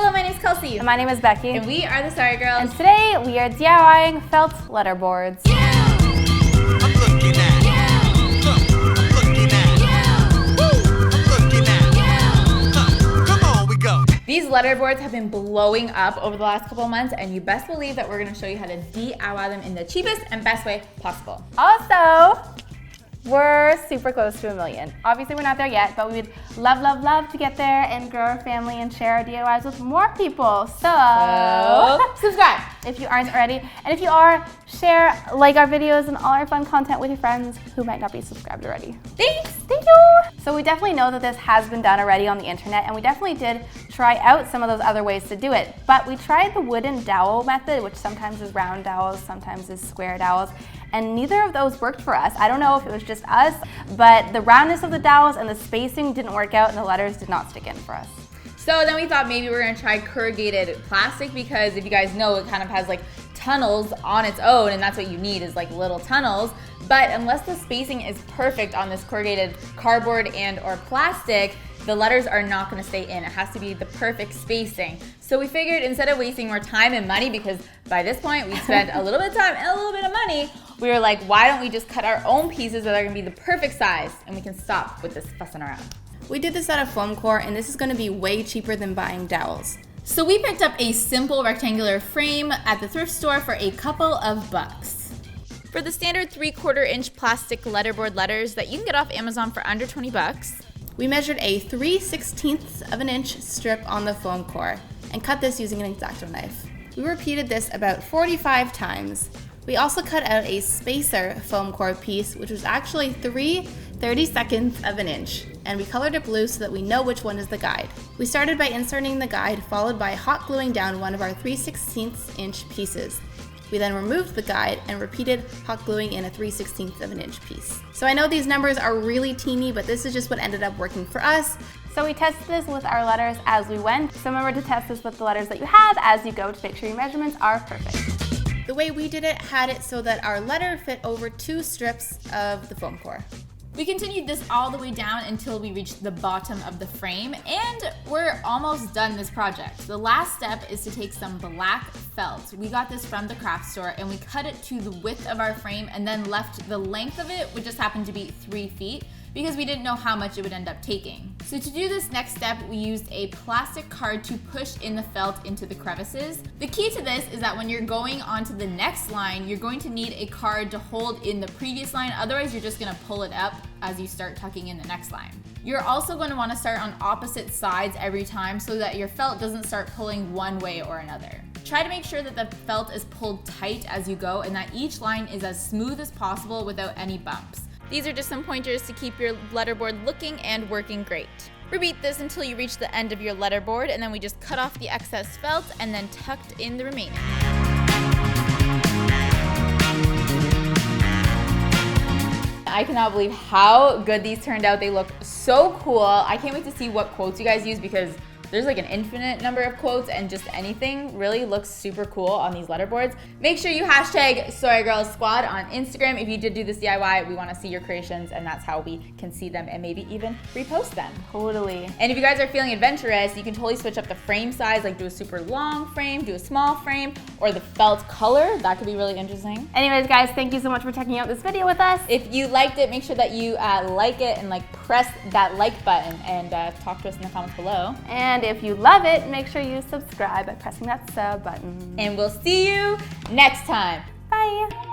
Hello, my name is Kelsey. And my name is Becky. And we are the Sorry Girls. And today we are DIYing felt letterboards. These letterboards have been blowing up over the last couple of months, and you best believe that we're going to show you how to DIY them in the cheapest and best way possible. Also, we're super close to 1 million. Obviously, we're not there yet, but we would love to get there and grow our family and share our DIYs with more people. So subscribe if you aren't already. And if you are, share, like our videos and all our fun content with your friends who might not be subscribed already. Thanks. Thank you. So we definitely know that this has been done already on the internet, and we definitely did try out some of those other ways to do it. But we tried the wooden dowel method, which sometimes is round dowels, sometimes is square dowels, and neither of those worked for us. I don't know if it was just us, but the roundness of the dowels and the spacing didn't work out, and the letters did not stick in for us. So then we thought maybe we're gonna try corrugated plastic, because if you guys know, it kind of has like tunnels on its own, and that's what you need, is like little tunnels. But unless the spacing is perfect on this corrugated cardboard and or plastic, the letters are not gonna stay in. It has to be the perfect spacing. So we figured instead of wasting more time and money, because by this point we spent a little bit of time and a little bit of money, we were like, why don't we just cut our own pieces that are gonna be the perfect size, and we can stop with this fussing around. We did this out of foam core, and this is gonna be way cheaper than buying dowels. So we picked up a simple rectangular frame at the thrift store for a couple of bucks. For the standard 3/4 inch plastic letterboard letters that you can get off Amazon for under 20 bucks, we measured a 3/16 of an inch strip on the foam core and cut this using an X-Acto knife. We repeated this about 45 times. We also cut out a spacer foam core piece, which was actually 3/32 of an inch, and we colored it blue so that we know which one is the guide. We started by inserting the guide, followed by hot gluing down one of our 3/16 inch pieces. We then removed the guide and repeated hot gluing in a 3/16 of an inch piece. So I know these numbers are really teeny, but this is just what ended up working for us. So we tested this with our letters as we went. So remember to test this with the letters that you have as you go to make sure your measurements are perfect. The way we did it had it so that our letter fit over 2 strips of the foam core. we continued this all the way down until we reached the bottom of the frame, and we're almost done this project. The last step is to take some black felt. We got this from the craft store, and we cut it to the width of our frame and then left the length of it, which just happened to be 3 feet, because we didn't know how much it would end up taking. So to do this next step, we used a plastic card to push in the felt into the crevices. The key to this is that when you're going onto the next line, you're going to need a card to hold in the previous line, otherwise you're just gonna pull it up as you start tucking in the next line. You're also going to want to start on opposite sides every time so that your felt doesn't start pulling one way or another. Try to make sure that the felt is pulled tight as you go and that each line is as smooth as possible without any bumps. These are just some pointers to keep your letterboard looking and working great. Repeat this until you reach the end of your letterboard, and then we just cut off the excess felt and then tucked in the remaining. I cannot believe how good these turned out. They look so cool. I can't wait to see what quotes you guys use, because there's like an infinite number of quotes, and just anything really looks super cool on these letterboards. Make sure you hashtag SorryGirlsSquad on Instagram. If you did do this DIY, we want to see your creations, and that's how we can see them and maybe even repost them. Totally. And if you guys are feeling adventurous, you can totally switch up the frame size, like do a super long frame, do a small frame, or the felt color. That could be really interesting. Anyways, guys, thank you so much for checking out this video with us. If you liked it, make sure that you like it and press that like button, and talk to us in the comments below. And if you love it, make sure you subscribe by pressing that sub button. And we'll see you next time. Bye.